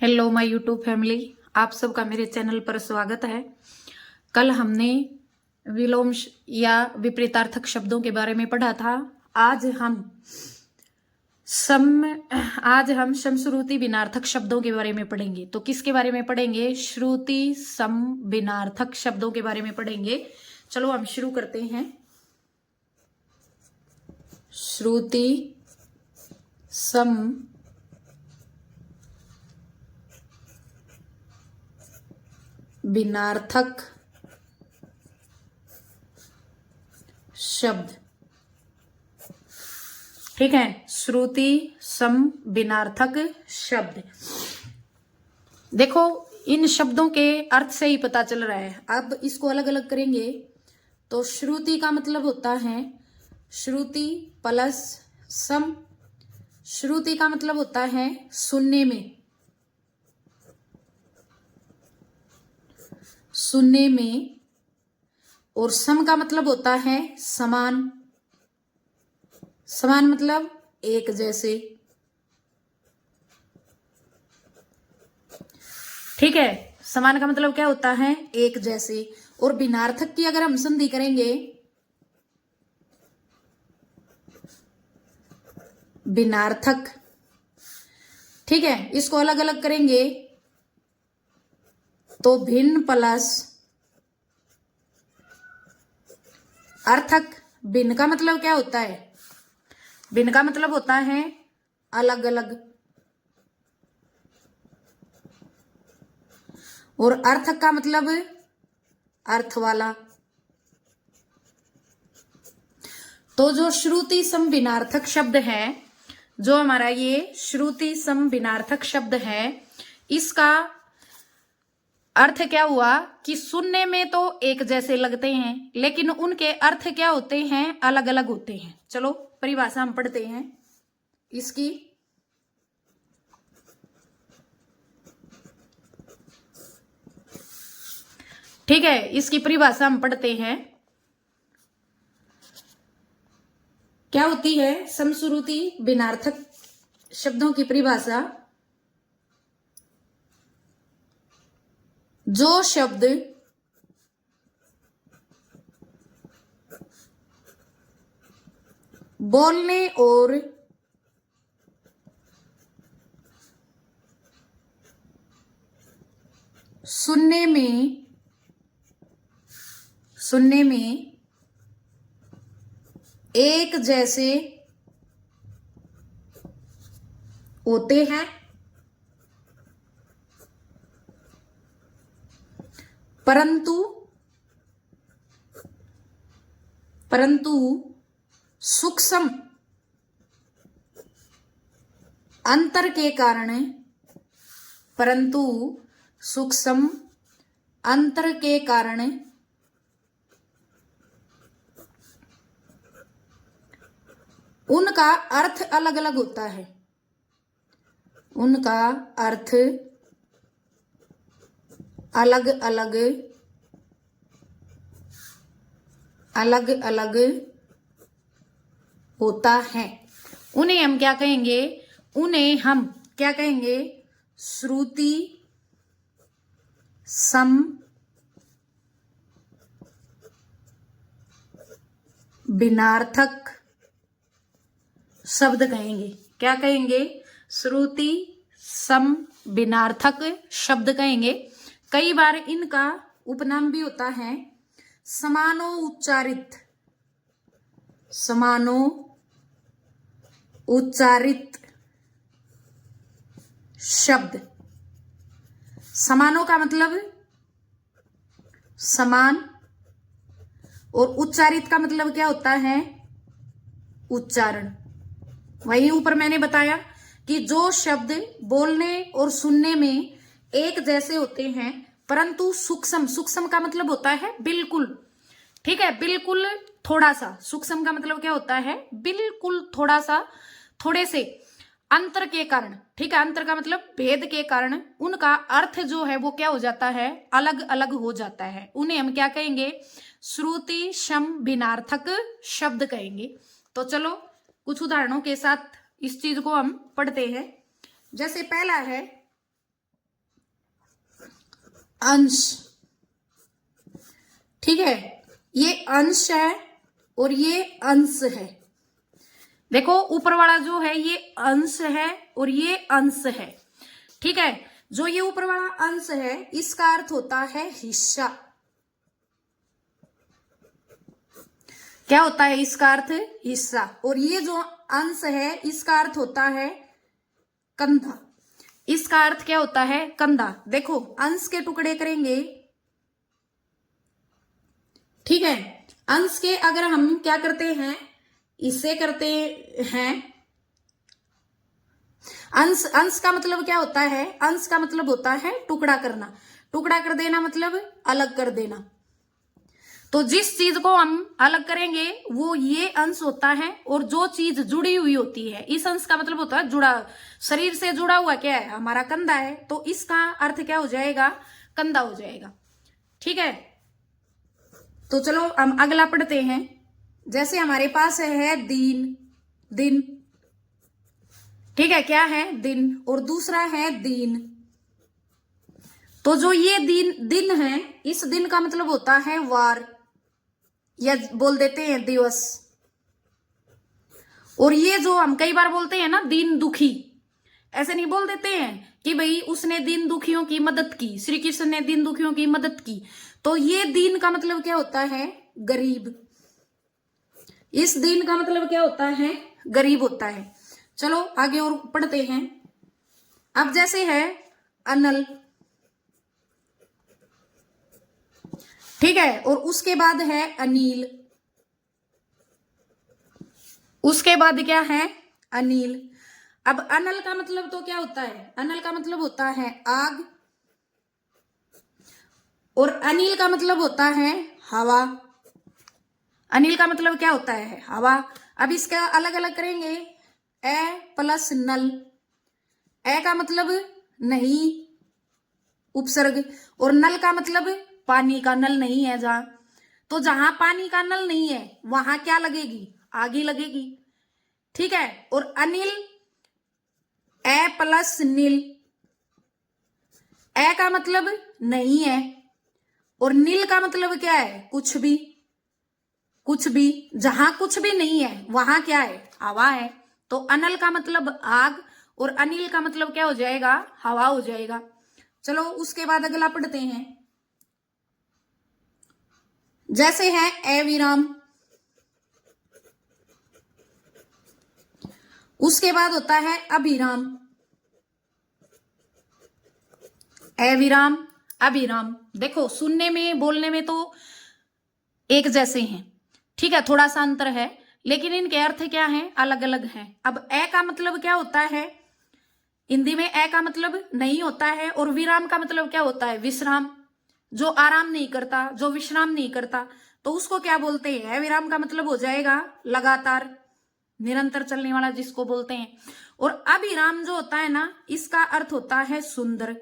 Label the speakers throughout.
Speaker 1: Hello my YouTube family, आप सबका मेरे चैनल पर स्वागत है। कल हमने विलोम या विपरीतार्थक शब्दों के बारे में पढ़ा था। आज हम समश्रुति भिन्नार्थक शब्दों के बारे में पढ़ेंगे। तो किसके बारे में पढ़ेंगे? श्रुति सम भिन्नार्थक शब्दों के बारे में पढ़ेंगे। चलो हम शुरू करते हैं। श्रुति सम भिन्नार्थक शब्द। ठीक है, श्रुति सम भिन्नार्थक शब्द। देखो, इन शब्दों के अर्थ से ही पता चल रहा है। अब इसको अलग अलग करेंगे तो श्रुति का मतलब होता है श्रुति प्लस सम। श्रुति का मतलब होता है सुनने में, सुनने में। और सम का मतलब होता है समान। समान मतलब एक जैसे। ठीक है, समान का मतलब क्या होता है? एक जैसे। और भिन्नार्थक की अगर हम संधि करेंगे, भिन्नार्थक, ठीक है, इसको अलग अलग करेंगे तो भिन्न प्लस अर्थक। भिन्न का मतलब क्या होता है? भिन्न का मतलब होता है अलग अलग। और अर्थक का मतलब अर्थ वाला। तो जो श्रुति सम भिन्नार्थक शब्द है, जो हमारा ये श्रुति सम भिन्नार्थक शब्द है, इसका अर्थ क्या हुआ कि सुनने में तो एक जैसे लगते हैं, लेकिन उनके अर्थ क्या होते हैं? अलग अलग होते हैं। चलो परिभाषा हम पढ़ते हैं इसकी। ठीक है, इसकी परिभाषा हम पढ़ते हैं। क्या होती है समश्रुति भिन्नार्थक शब्दों की परिभाषा? जो शब्द बोलने और सुनने में एक जैसे होते हैं, परंतु सूक्ष्म अंतर के कारण, परंतु सूक्ष्म अंतर के कारण उनका अर्थ अलग अलग होता है। उनका अर्थ अलग अलग होता है। उन्हें हम क्या कहेंगे? उन्हें हम क्या कहेंगे? श्रुति सम भिन्नार्थक शब्द कहेंगे। क्या कहेंगे? श्रुति सम भिन्नार्थक शब्द कहेंगे। कई बार इनका उपनाम भी होता है समानो उच्चारित। समानो उच्चारित शब्द। समानों का मतलब समान, और उच्चारित का मतलब क्या होता है? उच्चारण। वही ऊपर मैंने बताया कि जो शब्द बोलने और सुनने में एक जैसे होते हैं, परंतु सूक्ष्म, सूक्ष्म का मतलब होता है बिल्कुल। ठीक है, बिल्कुल थोड़ा सा। सूक्ष्म का मतलब क्या होता है? बिल्कुल थोड़ा सा, थोड़े से अंतर के कारण। ठीक है, अंतर का मतलब भेद के कारण उनका अर्थ जो है वो क्या हो जाता है? अलग अलग हो जाता है। उन्हें हम क्या कहेंगे? श्रुति सम भिन्नार्थक शब्द कहेंगे। तो चलो कुछ उदाहरणों के साथ इस चीज को हम पढ़ते हैं। जैसे पहला है अंश, ठीक है, ये अंश है और ये अंश है। देखो ऊपर वाला जो है ये अंश है और ये अंश है, ठीक है। जो ये ऊपर वाला अंश है इसका अर्थ होता है हिस्सा। क्या होता है इसका अर्थ? हिस्सा। और ये जो अंश है इसका अर्थ होता है कंधा। इसका अर्थ क्या होता है? कंधा। देखो अंश के टुकड़े करेंगे, ठीक है। अंश के अगर हम क्या करते हैं, इसे करते हैं। अंश का मतलब क्या होता है? अंश का मतलब होता है टुकड़ा करना। टुकड़ा कर देना मतलब अलग कर देना। तो जिस चीज को हम अलग करेंगे वो ये अंश होता है, और जो चीज जुड़ी हुई होती है, इस अंश का मतलब होता है जुड़ा। शरीर से जुड़ा हुआ क्या है? हमारा कंधा है, तो इसका अर्थ क्या हो जाएगा? कंधा हो जाएगा, ठीक है। तो चलो हम अगला पढ़ते हैं। जैसे हमारे पास है दिन, दिन, ठीक है, क्या है? दिन। और दूसरा है दीन। तो जो ये दिन है, इस दिन का मतलब होता है वार, या बोल देते हैं दिवस। और ये जो हम कई बार बोलते हैं ना दीन दुखी, ऐसे नहीं बोल देते हैं कि भाई उसने दीन दुखियों की मदद की, श्री कृष्ण ने दीन दुखियों की मदद की। तो ये दीन का मतलब क्या होता है? गरीब। इस दीन का मतलब क्या होता है? गरीब होता है। चलो आगे और पढ़ते हैं। अब जैसे है अनल, ठीक है, और उसके बाद है अनिल। उसके बाद क्या है? अनिल। अब अनल का मतलब तो क्या होता है? अनल का मतलब होता है आग, और अनिल का मतलब होता है हवा। अनिल का मतलब क्या होता है? हवा। अब इसका अलग अलग करेंगे। ए प्लस नल। ए का मतलब नहीं, उपसर्ग, और नल का मतलब पानी का नल नहीं है जहां। तो जहां पानी का नल नहीं है वहां क्या लगेगी? आग ही लगेगी, ठीक है। और अनिल, ए प्लस नील। ए का मतलब नहीं है, और नील का मतलब क्या है? कुछ भी। कुछ भी, जहां कुछ भी नहीं है वहां क्या है? हवा है। तो अनल का मतलब आग, और अनिल का मतलब क्या हो जाएगा? हवा हो जाएगा। चलो उसके बाद अगला पढ़ते हैं। जैसे है अविराम, उसके बाद होता है अभिराम। अविराम, अभिराम। देखो सुनने में बोलने में तो एक जैसे हैं, ठीक है, थोड़ा सा अंतर है, लेकिन इनके अर्थ क्या हैं? अलग अलग हैं। अब ए का मतलब क्या होता है? हिंदी में ए का मतलब नहीं होता है, और विराम का मतलब क्या होता है? विश्राम। जो आराम नहीं करता, जो विश्राम नहीं करता, तो उसको क्या बोलते हैं? विराम का मतलब हो जाएगा लगातार, निरंतर चलने वाला, जिसको बोलते हैं। और अभिराम जो होता है ना, इसका अर्थ होता है सुंदर।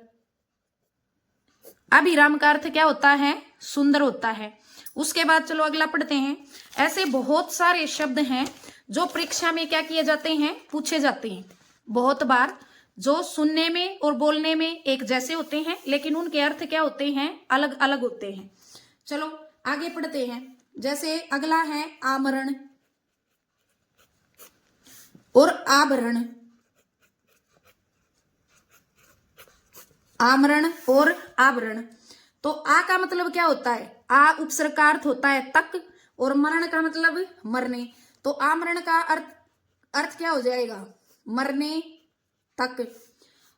Speaker 1: अभिराम का अर्थ क्या होता है? सुंदर होता है। उसके बाद चलो अगला पढ़ते हैं। ऐसे बहुत सारे शब्द हैं जो परीक्षा में क्या किए जाते हैं? पूछे जाते हैं बहुत बार, जो सुनने में और बोलने में एक जैसे होते हैं, लेकिन उनके अर्थ क्या होते हैं? अलग अलग होते हैं। चलो आगे पढ़ते हैं। जैसे अगला है आमरण और आभरण। आमरण और आभरण। तो आ का मतलब क्या होता है? आ उपसर्ग का अर्थ होता है तक, और मरण का मतलब मरने। तो आमरण का अर्थ क्या हो जाएगा? मरने तक।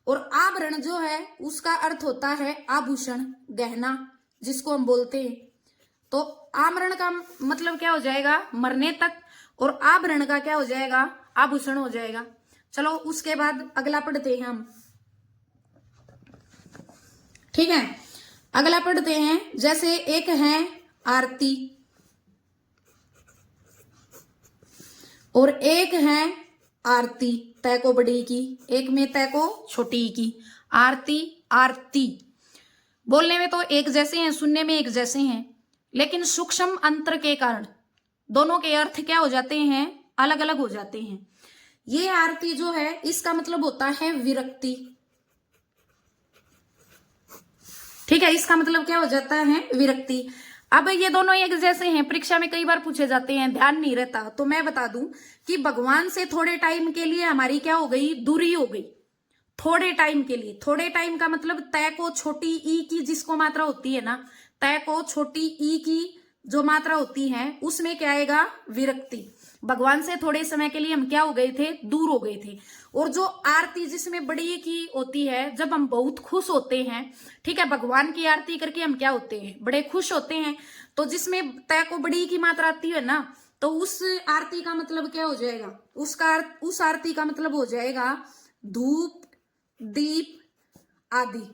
Speaker 1: और आभरण जो है उसका अर्थ होता है आभूषण, गहना, जिसको हम बोलते हैं। तो आमरण का मतलब क्या हो जाएगा? मरने तक, और आभरण का क्या हो जाएगा? आभूषण हो जाएगा। चलो उसके बाद अगला पढ़ते हैं हम, ठीक है। अगला पढ़ते हैं। जैसे एक है आरती और एक है आरती, तय को बड़ी की, एक में तय को छोटी की। आरती, आरती। बोलने में तो एक जैसे हैं, सुनने में एक जैसे हैं, लेकिन सूक्ष्म अंतर के कारण दोनों के अर्थ क्या हो जाते हैं? अलग अलग हो जाते हैं। ये आरती जो है इसका मतलब होता है विरक्ति। ठीक है, इसका मतलब क्या हो जाता है, विरक्ति। अब ये दोनों एक जैसे हैं, परीक्षा में कई बार पूछे जाते हैं, ध्यान नहीं रहता, तो मैं बता दूं कि भगवान से थोड़े टाइम के लिए हमारी क्या हो गई, दूरी हो गई। थोड़े टाइम के लिए, थोड़े टाइम का मतलब तय को छोटी ई की जिसको मात्रा होती है ना, तय को छोटी ई की जो मात्रा होती है उसमें क्या आएगा, विरक्ति। भगवान से थोड़े समय के लिए हम क्या हो गए थे, दूर हो गए थे। और जो आरती जिसमें बड़ी की होती है, जब हम बहुत खुश होते हैं, ठीक है, भगवान की आरती करके हम क्या होते हैं, बड़े खुश होते हैं, तो जिसमें तय को बड़ी की मात्रा आती है ना, तो उस आरती का मतलब क्या हो जाएगा, उस आरती का मतलब हो जाएगा धूप, दीप आदि।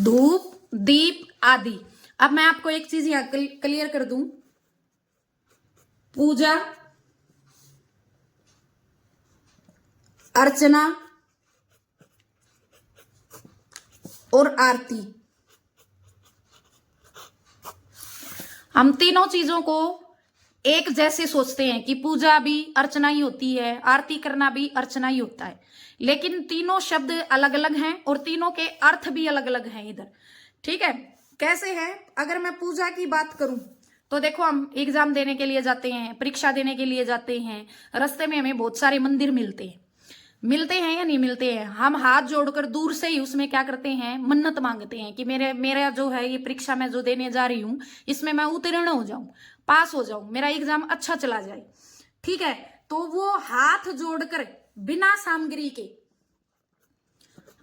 Speaker 1: धूप, दीप आदि। अब मैं आपको एक चीज यहां क्लियर कर दूं, पूजा, अर्चना और आरती, हम तीनों चीजों को एक जैसे सोचते हैं कि पूजा भी अर्चना ही होती है, आरती करना भी अर्चना ही होता है, लेकिन तीनों शब्द अलग अलग हैं और तीनों के अर्थ भी अलग अलग हैं इधर। ठीक है, कैसे है, अगर मैं पूजा की बात करूं तो देखो, हम एग्जाम देने के लिए जाते हैं, परीक्षा देने के लिए जाते हैं, रास्ते में हमें बहुत सारे मंदिर मिलते हैं या नहीं मिलते हैं, हम हाथ जोड़कर दूर से ही उसमें क्या करते हैं, मन्नत मांगते हैं कि मेरा जो है ये परीक्षा में जो देने जा रही हूं, इसमें मैं उत्तीर्ण हो जाऊं, पास हो जाऊं, मेरा एग्जाम अच्छा चला जाए। ठीक है, तो वो हाथ जोड़कर बिना सामग्री के,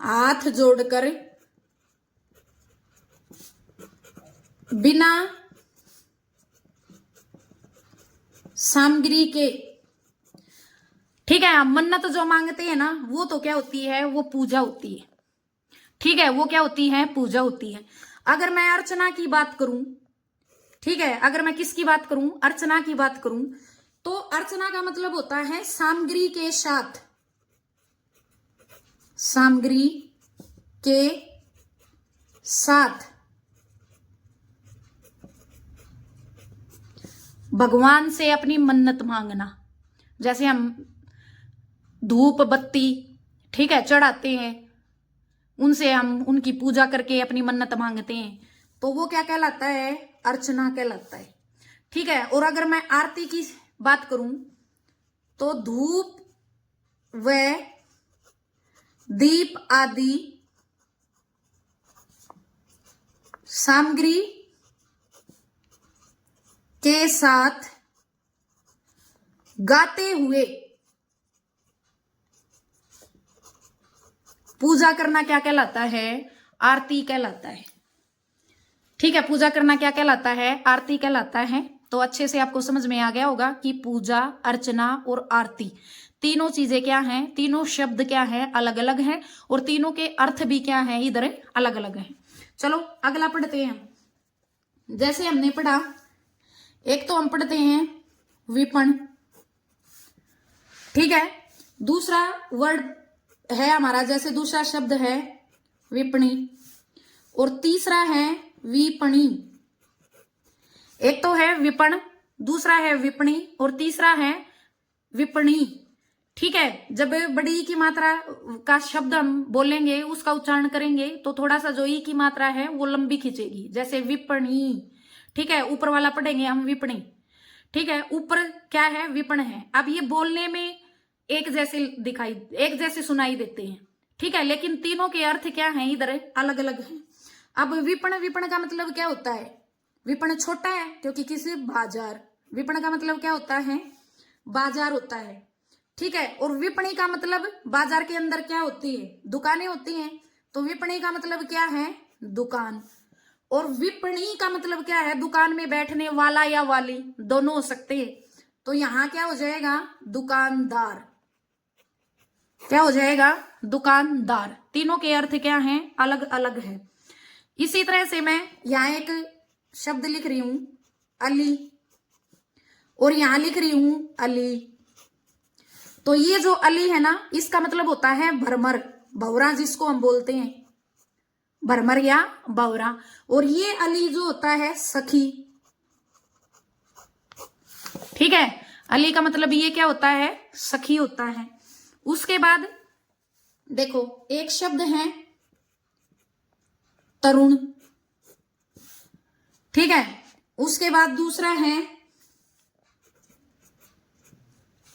Speaker 1: हाथ जोड़कर बिना सामग्री के, ठीक है, हम मन्नत जो मांगते हैं ना, वो तो क्या होती है, वो पूजा होती है। ठीक है, वो क्या होती है, पूजा होती है। अगर मैं अर्चना की बात करूं, ठीक है, अगर मैं किसकी बात करूं, अर्चना की बात करूं, तो अर्चना का मतलब होता है सामग्री के साथ, सामग्री के साथ भगवान से अपनी मन्नत मांगना। जैसे हम धूप बत्ती, ठीक है, चढ़ाते हैं, उनसे हम उनकी पूजा करके अपनी मन्नत मांगते हैं, तो वो क्या कहलाता है, अर्चना कहलाता है। ठीक है, और अगर मैं आरती की बात करूं तो धूप व दीप आदि सामग्री के साथ गाते हुए पूजा करना क्या कहलाता है, आरती कहलाता है। ठीक है, पूजा करना क्या कहलाता है, आरती कहलाता है। तो अच्छे से आपको समझ में आ गया होगा कि पूजा, अर्चना और आरती तीनों चीजें क्या हैं, तीनों शब्द क्या हैं, अलग अलग हैं, और तीनों के अर्थ भी क्या हैं, इधर अलग अलग हैं। चलो अगला पढ़ते हैं। जैसे हमने पढ़ा, एक तो हम पढ़ते हैं विपण, ठीक है, दूसरा वर्ड है हमारा, जैसे दूसरा शब्द है विपणी, और तीसरा है विपणी। एक तो है विपण, दूसरा है विपणी, और तीसरा है विपणी। ठीक है, जब बड़ी की मात्रा का शब्द हम बोलेंगे, उसका उच्चारण करेंगे, तो थोड़ा सा जो ई की मात्रा है वो लंबी खींचेगी, जैसे विपणी। ठीक है, ऊपर वाला पढ़ेंगे हम विपणी। ठीक है, ऊपर क्या है, विपण है। अब ये बोलने में एक जैसे सुनाई देते हैं, ठीक है, लेकिन तीनों के अर्थ क्या हैं, इधर अलग अलग हैं। अब विपण का मतलब क्या होता है, विपण छोटा है क्योंकि किसी बाजार, विपण का मतलब क्या होता है, बाजार होता है। ठीक है, और विपणी का मतलब बाजार के अंदर क्या होती है, दुकानें होती हैं, तो विपणी का मतलब क्या है, दुकान। और विपणी का मतलब क्या है, दुकान में बैठने वाला या वाली, दोनों हो सकते हैं। तो यहां क्या हो जाएगा, दुकानदार। क्या हो जाएगा, दुकानदार। तीनों के अर्थ क्या हैं, अलग अलग है। इसी तरह से मैं यहां एक शब्द लिख रही हूं अली, और यहां लिख रही हूं अली। तो ये जो अली है ना, इसका मतलब होता है भरमर, भौरा जिसको हम बोलते हैं, भरमर या भौरा। और ये अली जो होता है सखी। ठीक है, अली का मतलब ये क्या होता है, सखी होता है। उसके बाद देखो, एक शब्द है तरुण। ठीक है, उसके बाद दूसरा है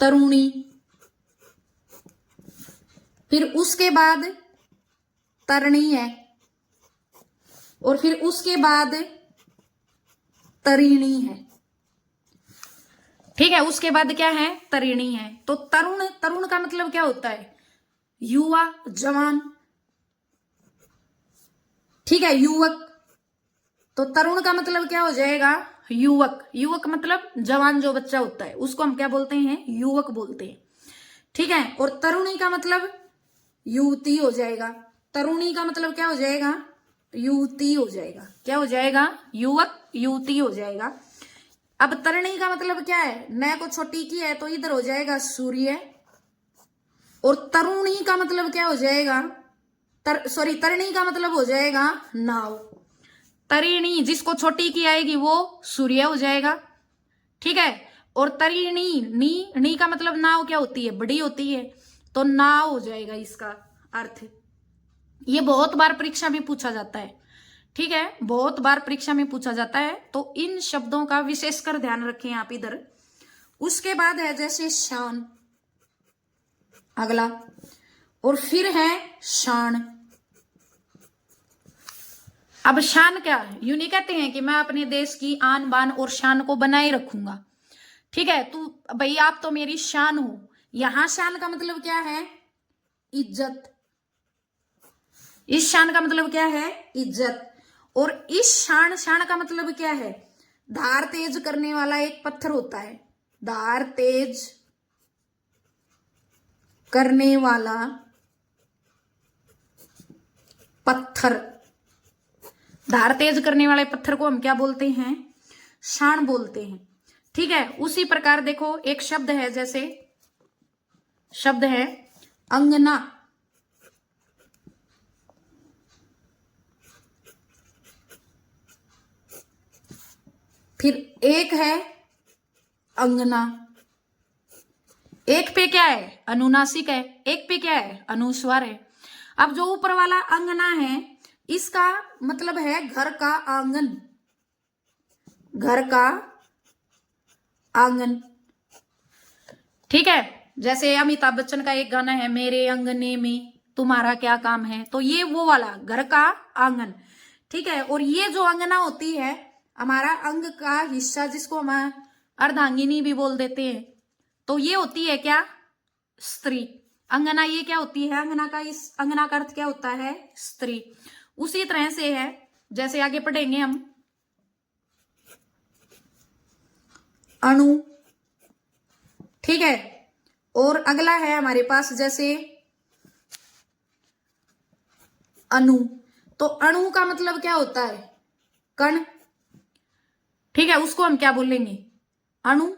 Speaker 1: तरुणी, फिर उसके बाद तरणी है, और फिर उसके बाद तरीणी है। ठीक है, उसके बाद क्या है, तरीणी है। तो तरुण, तरुण का मतलब क्या होता है, युवा, जवान। ठीक है, युवक। तो तरुण का मतलब क्या हो जाएगा, युवक। युवक मतलब जवान जो बच्चा होता है उसको हम क्या बोलते हैं, युवक बोलते हैं। ठीक है, और तरुणी का मतलब युवती हो जाएगा। तरुणी का मतलब क्या हो जाएगा, युवती हो जाएगा। क्या हो जाएगा, युवक, युवती हो जाएगा। अब तरणी का मतलब क्या है, न को छोटी की है तो इधर हो जाएगा सूर्य, और तरुणी का मतलब क्या हो जाएगा, तरणी का मतलब हो जाएगा नाव। तरिणी जिसको छोटी की आएगी वो सूर्य हो जाएगा। ठीक है, और तरिणी, नी का मतलब नाव क्या होती है, बड़ी होती है, तो नाव हो जाएगा इसका अर्थ। ये बहुत बार परीक्षा में पूछा जाता है। ठीक है, बहुत बार परीक्षा में पूछा जाता है, तो इन शब्दों का विशेषकर ध्यान रखें आप इधर। उसके बाद है जैसे शान, अगला, और फिर है शान। अब शान क्या है, यूं नहीं कहते हैं कि मैं अपने देश की आन बान और शान को बनाए रखूंगा। ठीक है, तू भाई आप तो मेरी शान हो। यहां शान का मतलब क्या है, इज्जत। इस शान का मतलब क्या है, इज्जत। और इस शान, शान का मतलब क्या है, धार तेज करने वाला एक पत्थर होता है। धार तेज करने वाला पत्थर, धार तेज करने वाले पत्थर को हम क्या बोलते हैं, शान बोलते हैं। ठीक है, उसी प्रकार देखो एक शब्द है, जैसे शब्द है अंगना। फिर एक है अंगना, एक पे क्या है, अनुनासिक है, एक पे क्या है, अनुस्वार है। अब जो ऊपर वाला अंगना है इसका मतलब है घर का आंगन, घर का आंगन। ठीक है, जैसे अमिताभ बच्चन का एक गाना है, मेरे अंगने में तुम्हारा क्या काम है, तो ये वो वाला घर का आंगन। ठीक है, और ये जो अंगना होती है हमारा अंग का हिस्सा, जिसको हम अर्धांगिनी भी बोल देते हैं, तो ये होती है क्या, स्त्री। अंगना ये क्या होती है, अंगना का, इस अंगना का अर्थ क्या होता है, स्त्री। उसी तरह से है, जैसे आगे पढ़ेंगे हम, अणु। ठीक है, और अगला है हमारे पास जैसे अणु। तो अणु का मतलब क्या होता है, कण। ठीक है, उसको हम क्या बोलेंगे, अणु,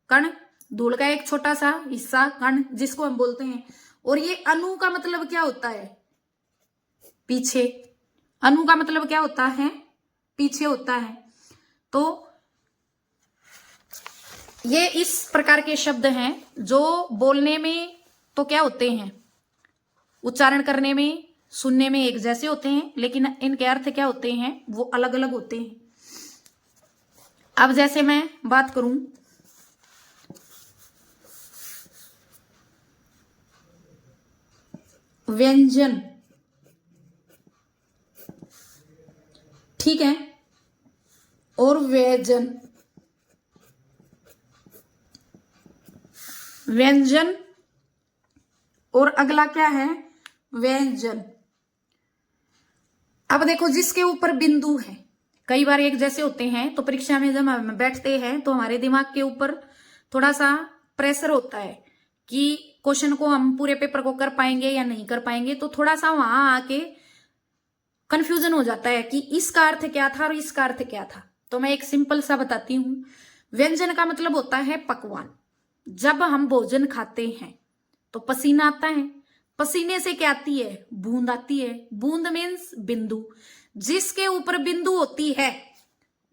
Speaker 1: कण, धूल का एक छोटा सा हिस्सा, कण, जिसको हम बोलते हैं। और ये अणु का मतलब क्या होता है, पीछे। अणु का मतलब क्या होता है, पीछे होता है। तो ये इस प्रकार के शब्द हैं जो बोलने में तो क्या होते हैं, उच्चारण करने में, सुनने में एक जैसे होते हैं, लेकिन इनके अर्थ क्या होते हैं, वो अलग अलग होते हैं। अब जैसे मैं बात करूं, व्यंजन। ठीक है, और व्यंजन, व्यंजन, और अगला क्या है, व्यंजन। अब देखो जिसके ऊपर बिंदु है, कई बार एक जैसे होते हैं, तो परीक्षा में जब हम बैठते हैं तो हमारे दिमाग के ऊपर थोड़ा सा प्रेशर होता है कि क्वेश्चन को हम पूरे पेपर को कर पाएंगे या नहीं कर पाएंगे, तो थोड़ा सा वहां आके कंफ्यूजन हो जाता है कि इसका अर्थ क्या था और इसका अर्थ क्या था। तो मैं एक सिंपल सा बताती हूं। व्यंजन का मतलब होता है पकवान। जब हम भोजन खाते हैं तो पसीना आता है, पसीने से क्या आती है, बूंद आती है। बूंद मीन्स बिंदु, जिसके ऊपर बिंदु होती है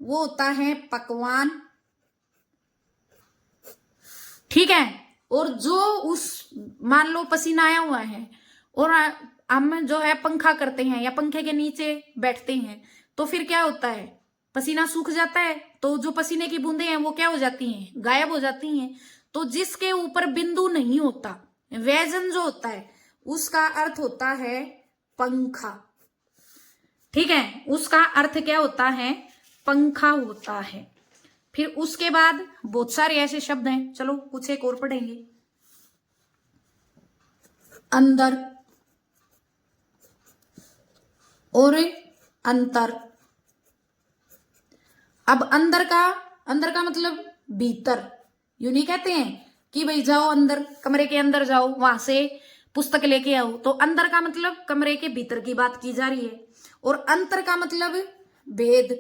Speaker 1: वो होता है पकवान। ठीक है, और जो उस, मान लो पसीना आया हुआ है और हम जो है पंखा करते हैं या पंखे के नीचे बैठते हैं तो फिर क्या होता है, पसीना सूख जाता है, तो जो पसीने की बूंदें हैं वो क्या हो जाती हैं, गायब हो जाती हैं। तो जिसके ऊपर बिंदु नहीं होता, व्यंजन जो होता है, उसका अर्थ होता है पंखा। ठीक है, उसका अर्थ क्या होता है, पंखा होता है। फिर उसके बाद बहुत सारे ऐसे शब्द हैं, चलो कुछ एक और पढ़ेंगे। अंदर और अंतर। अब अंदर का मतलब भीतर। यूं नहीं कहते हैं कि भाई जाओ अंदर, कमरे के अंदर जाओ, वहां से पुस्तक लेके आओ। तो अंदर का मतलब कमरे के भीतर की बात की जा रही है। और अंतर का मतलब भेद।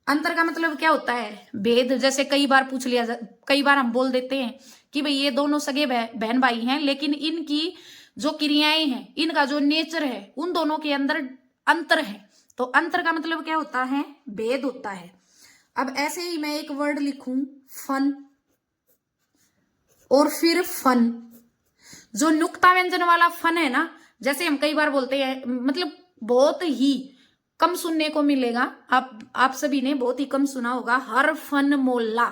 Speaker 1: अंतर का मतलब क्या होता है, भेद। जैसे कई बार पूछ लिया, कई बार हम बोल देते हैं कि भाई ये दोनों सगे बहन भाई हैं, लेकिन इनकी जो क्रियाएं हैं, इनका जो नेचर है, उन दोनों के अंदर अंतर है। तो अंतर का मतलब क्या होता है, भेद होता है। अब ऐसे ही मैं एक वर्ड लिखूं, फन और फिर फन। जो नुक्ता व्यंजन वाला फन है ना, जैसे हम कई बार बोलते हैं, मतलब बहुत ही कम सुनने को मिलेगा, आप सभी ने बहुत ही कम सुना होगा, हर फन मोला।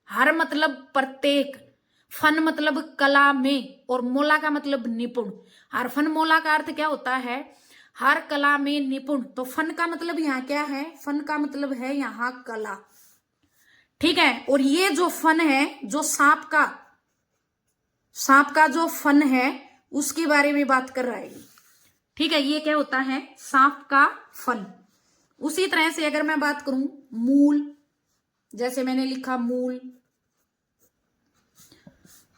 Speaker 1: हर मतलब प्रत्येक, फन मतलब कला में, और मोला का मतलब निपुण। हर फन मोला का अर्थ क्या होता है, हर कला में निपुण। तो फन का मतलब यहाँ क्या है, फन का मतलब है यहाँ कला। ठीक है, और ये जो फन है, जो सांप का जो फन है, उसके बारे में बात कर रहा है। ठीक है, ये क्या होता है, सांप का फन। उसी तरह से अगर मैं बात करूं मूल, जैसे मैंने लिखा मूल,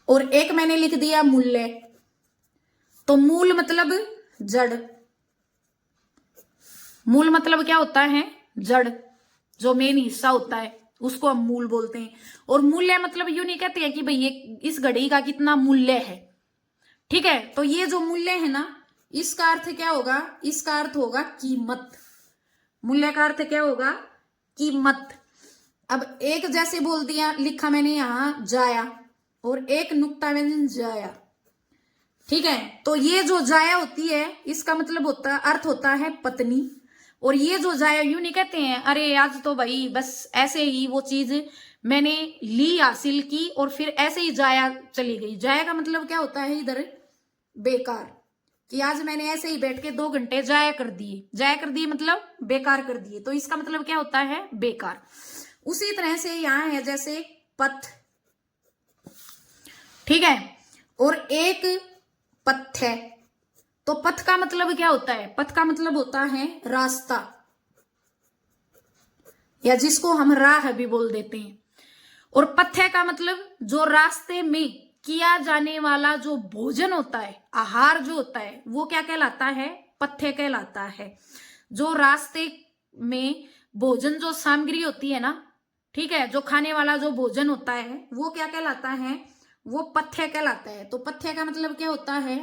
Speaker 1: और एक मैंने लिख दिया मूल्य। तो मूल मतलब जड़। मूल मतलब क्या होता है, जड़, जो मेन हिस्सा होता है, उसको हम मूल बोलते हैं। और मूल्य मतलब यूं नहीं कहते हैं कि भाई ये इस घड़ी का कितना मूल्य है। ठीक है, तो ये जो मूल्य है ना, इसका अर्थ क्या होगा, इसका अर्थ होगा कीमत। मूल्य का अर्थ क्या होगा, कीमत। अब एक जैसे बोल दिया, लिखा मैंने यहां जाया, और एक नुक्ता व्यंजन जाया। ठीक है, तो ये जो जाया होती है, इसका मतलब होता है, अर्थ होता है पत्नी। और ये जो जाया, यूं नहीं कहते हैं अरे आज तो भाई बस ऐसे ही वो चीज मैंने ली, हासिल की, और फिर ऐसे ही जाया चली गई। जाया का मतलब क्या होता है इधर, बेकार, कि आज मैंने ऐसे ही बैठ के 2 घंटे जाया कर दिए। जाया कर दिए मतलब बेकार कर दिए, तो इसका मतलब क्या होता है, बेकार। उसी तरह से यहां है जैसे पथ। ठीक है, और एक पथ है। तो पथ का मतलब क्या होता है, पथ का मतलब होता है रास्ता, या जिसको हम राह भी बोल देते हैं। और पथ्य का मतलब जो रास्ते में किया जाने वाला जो भोजन होता है, आहार जो होता है, वो क्या कहलाता है, पथ्य कहलाता है। जो रास्ते में भोजन, जो सामग्री होती है ना, ठीक है, जो खाने वाला जो भोजन होता है, वो क्या कहलाता है, वो पथ्य कहलाता है। तो पथ्य का मतलब क्या होता है,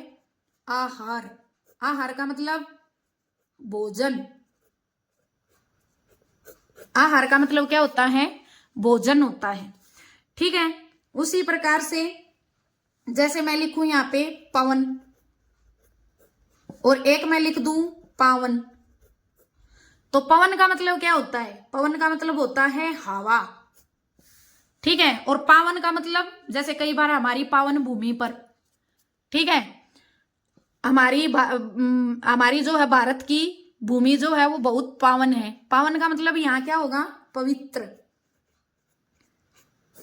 Speaker 1: आहार। आहार का मतलब भोजन। आहार का मतलब क्या होता है, भोजन होता है। ठीक है, उसी प्रकार से जैसे मैं लिखूं यहां पे पवन, और एक मैं लिख दूं पावन। तो पवन का मतलब क्या होता है, पवन का मतलब होता है हवा। ठीक है, और पावन का मतलब, जैसे कई बार हमारी पावन भूमि पर, ठीक है, हमारी जो है भारत की भूमि जो है वो बहुत पावन है। पावन का मतलब यहां क्या होगा, पवित्र।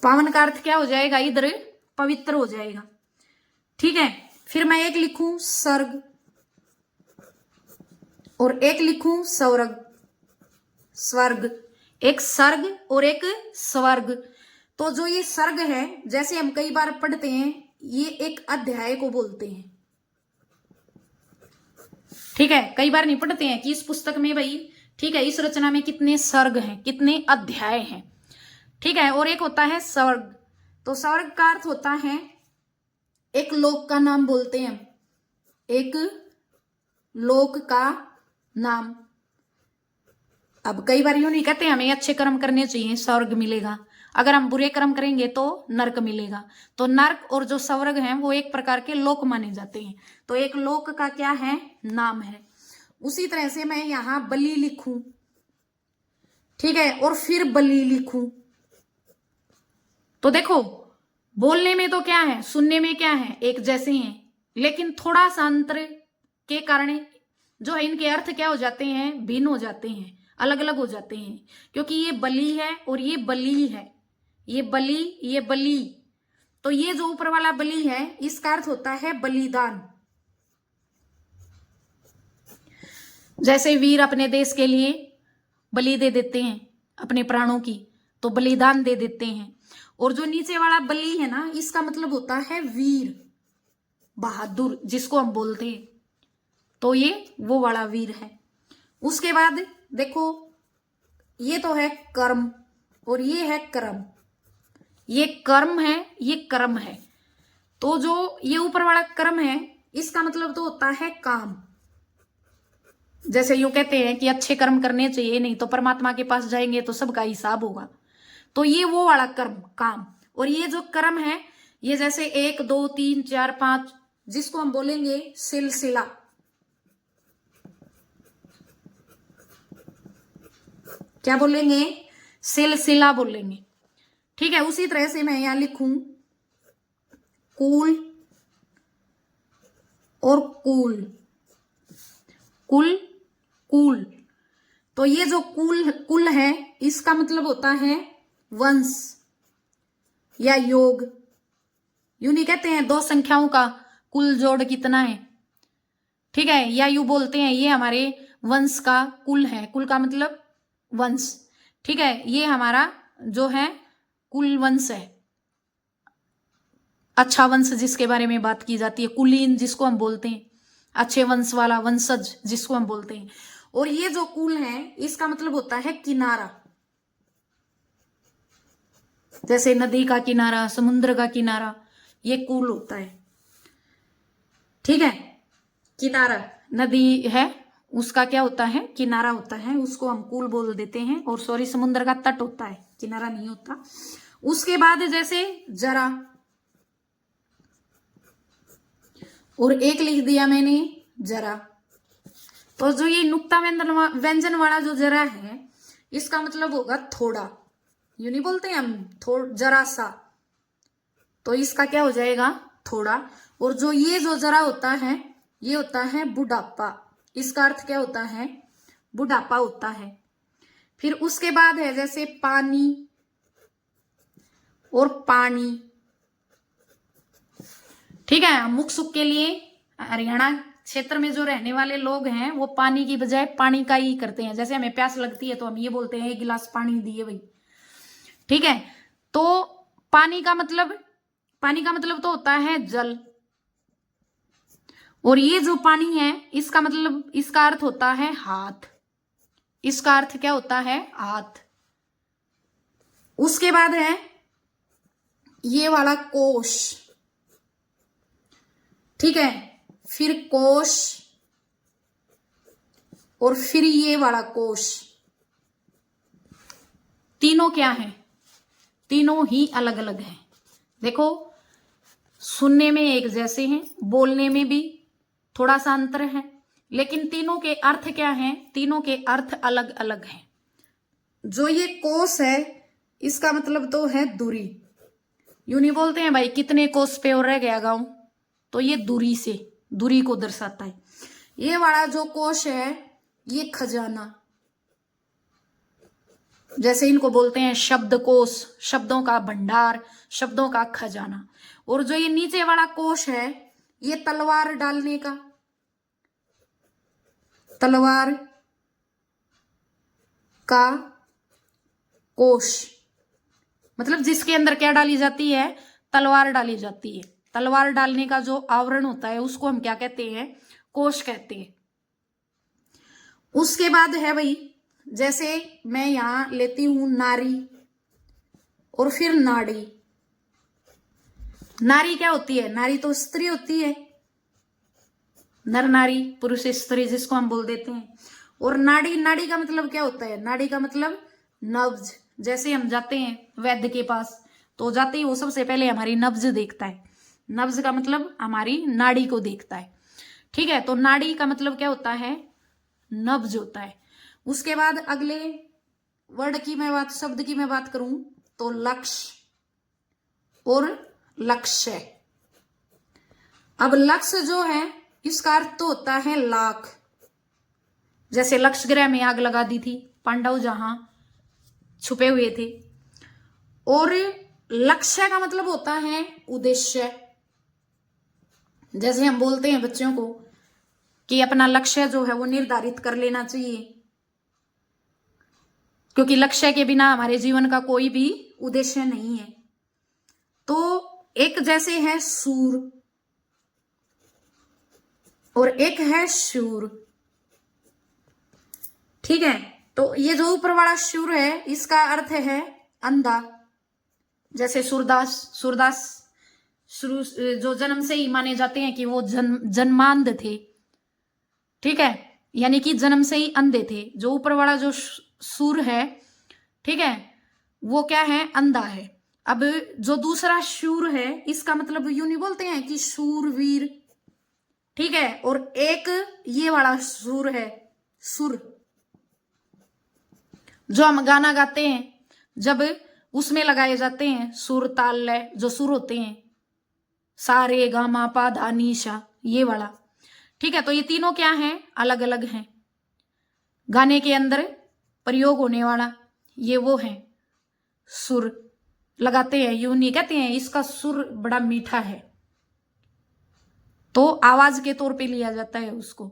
Speaker 1: पावन का अर्थ क्या हो जाएगा इधर, पवित्र हो जाएगा। ठीक है, फिर मैं एक लिखूं सर्ग, और एक लिखूं स्वर्ग। स्वर्ग, एक सर्ग और एक स्वर्ग। तो जो ये सर्ग है, जैसे हम कई बार पढ़ते हैं, ये एक अध्याय को बोलते हैं। ठीक है, कई बार नहीं पढ़ते हैं कि इस पुस्तक में भाई, ठीक है, इस रचना में कितने सर्ग हैं, कितने अध्याय हैं। ठीक है, और एक होता है स्वर्ग। तो स्वर्ग का अर्थ होता है एक लोक का नाम बोलते हैं, एक लोक का नाम। अब कई बार यूं नहीं कहते हमें अच्छे कर्म करने चाहिए स्वर्ग मिलेगा। अगर हम बुरे कर्म करेंगे तो नरक मिलेगा। तो नरक और जो स्वर्ग हैं वो एक प्रकार के लोक माने जाते हैं। तो एक लोक का क्या है, नाम है। उसी तरह से मैं यहां बलि लिखूं, ठीक है, और फिर बलि लिखूं, तो देखो बोलने में तो क्या है, सुनने में क्या है, एक जैसे हैं, लेकिन थोड़ा सा अंतर के कारण जो है इनके अर्थ क्या हो जाते हैं, भिन्न हो जाते हैं, अलग अलग हो जाते हैं। क्योंकि ये बलि है और ये बलि है, ये बलि, ये बलि। तो ये जो ऊपर वाला बलि है इसका अर्थ होता है बलिदान। जैसे वीर अपने देश के लिए बलि दे देते हैं अपने प्राणों की, तो बलिदान दे देते हैं। और जो नीचे वाला बलि है ना, इसका मतलब होता है वीर, बहादुर जिसको हम बोलते हैं। तो ये वो वाला वीर है। उसके बाद देखो ये तो है कर्म और ये है कर्म, ये कर्म है, ये कर्म है। तो जो ये ऊपर वाला कर्म है इसका मतलब तो होता है काम। जैसे यूं कहते हैं कि अच्छे कर्म करने चाहिए, नहीं तो परमात्मा के पास जाएंगे तो सबका हिसाब होगा। तो ये वो वाला कर्म, काम। और ये जो कर्म है ये जैसे 1 2 3 4 5 जिसको हम बोलेंगे सिलसिला, क्या बोलेंगे, सिलसिला बोलेंगे, ठीक है। उसी तरह से मैं यहां लिखूं कुल और कुल, कुल कुल। तो ये जो कुल कुल है इसका मतलब होता है वंश या योग। यूं नहीं कहते हैं 2 संख्याओं का कुल जोड़ कितना है, ठीक है, या यूं बोलते हैं ये हमारे वंश का कुल है, कुल का मतलब वंश, ठीक है, ये हमारा जो है कुल वंश है, अच्छा वंश जिसके बारे में बात की जाती है, कुलीन जिसको हम बोलते हैं, अच्छे वंश वाला, वंशज जिसको हम बोलते हैं। और ये जो कुल है इसका मतलब होता है किनारा, जैसे नदी का किनारा, समुद्र का किनारा, ये कुल होता है, ठीक है। किनारा नदी है उसका क्या होता है, किनारा होता है, उसको हम कुल बोल देते हैं। और सॉरी, समुद्र का तट होता है, किनारा नहीं होता। उसके बाद जैसे जरा, और एक लिख दिया मैंने जरा। तो जो ये नुक्ता व्यंजन वाला जो जरा है इसका मतलब होगा थोड़ा, यूं नहीं बोलते हैं हम जरा सा, तो इसका क्या हो जाएगा, थोड़ा। और जो ये जो जरा होता है ये होता है बुढ़ापा, इसका अर्थ क्या होता है, बुढ़ापा होता है। फिर उसके बाद है जैसे पानी और पानी, ठीक है। मुख सुख के लिए हरियाणा क्षेत्र में जो रहने वाले लोग हैं वो पानी की बजाय पानी का ही करते हैं। जैसे हमें प्यास लगती है तो हम ये बोलते हैं 1 गिलास पानी दिए भाई, ठीक है। तो पानी का मतलब तो होता है जल। और ये जो पानी है इसका मतलब, इसका अर्थ होता है हाथ, इसका अर्थ क्या होता है, हाथ। उसके बाद है ये वाला कोश, ठीक है, फिर कोश और फिर ये वाला कोश। तीनों क्या है, तीनों ही अलग अलग हैं। देखो सुनने में एक जैसे हैं, बोलने में भी थोड़ा सा अंतर है, लेकिन तीनों के अर्थ क्या हैं, तीनों के अर्थ अलग अलग हैं। जो ये कोस है इसका मतलब तो है दूरी। यूं नहीं बोलते हैं भाई कितने कोस पे और रह गया गांव, तो ये दूरी से, दूरी को दर्शाता है। ये वाला जो कोश है ये खजाना, जैसे इनको बोलते हैं शब्दकोश, शब्दों का भंडार, शब्दों का खजाना। और जो ये नीचे वाला कोश है ये तलवार डालने का, तलवार का कोश, मतलब जिसके अंदर क्या डाली जाती है, तलवार डाली जाती है। तलवार डालने का जो आवरण होता है उसको हम क्या कहते हैं, कोश कहते हैं। उसके बाद है भाई, जैसे मैं यहां लेती हूं नारी और फिर नाड़ी। नारी क्या होती है, नारी तो स्त्री होती है, नर नारी, पुरुष स्त्री जिसको हम बोल देते हैं। और नाड़ी, नाड़ी का मतलब क्या होता है, नाड़ी का मतलब नब्ज, जैसे हम जाते हैं वैद्य के पास, तो जाते ही वो सबसे पहले हमारी नब्ज देखता है। नब्ज का मतलब हमारी नाड़ी को देखता है, ठीक है। तो नाड़ी का मतलब क्या होता है, नब्ज होता है। उसके बाद अगले वर्ड की मैं बात, शब्द की मैं बात करूं तो लक्ष्य और लक्ष्य। अब लक्ष्य जो है इसका अर्थ तो होता है लाख। जैसे लक्ष्य ग्रह में आग लगा दी थी, पांडव जहां छुपे हुए थे। और लक्ष्य का मतलब होता है उद्देश्य। जैसे हम बोलते हैं बच्चों को कि अपना लक्ष्य जो है वो निर्धारित कर लेना चाहिए, क्योंकि लक्ष्य के बिना हमारे जीवन का कोई भी उद्देश्य नहीं है। तो एक जैसे है सूर और एक है शूर, ठीक है। तो ये जो ऊपर वाला शूर है इसका अर्थ है अंधा। जैसे सूरदास शुरू जो जन्म से ही माने जाते हैं कि वो जन्मांध थे, ठीक है, यानी कि जन्म से ही अंधे थे। जो ऊपर वाला जो सूर है, ठीक है, वो क्या है, अंधा है। अब जो दूसरा शूर है इसका मतलब यूं नहीं बोलते हैं कि शूरवीर, ठीक है। और एक ये वाला सुर है, सुर जो हम गाना गाते हैं जब उसमें लगाए जाते हैं सुर ताल लय, जो सुर होते हैं सा रे गा मा पा धा नी सा, ये वाला, ठीक है। तो ये तीनों क्या हैं, अलग अलग हैं। गाने के अंदर प्रयोग होने वाला ये वो है सुर लगाते हैं, यूं नहीं कहते हैं इसका सुर बड़ा मीठा है, तो आवाज के तौर पे लिया जाता है उसको।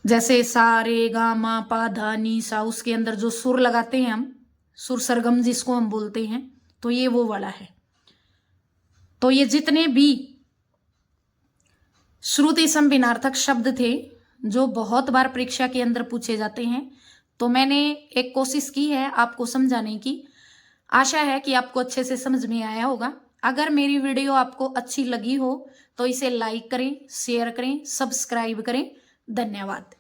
Speaker 1: जैसे सा रे गा मा पा धा नी सा, उसके अंदर जो सुर लगाते हैं हम, सुर सरगम जिसको हम बोलते हैं, तो ये वो वाला है। तो ये जितने भी श्रुति संभिनार्थक शब्द थे जो बहुत बार परीक्षा के अंदर पूछे जाते हैं, तो मैंने एक कोशिश की है आपको समझाने की। आशा है कि आपको अच्छे से समझ में आया होगा। अगर मेरी वीडियो आपको अच्छी लगी हो तो इसे लाइक करें, शेयर करें, सब्सक्राइब करें। धन्यवाद।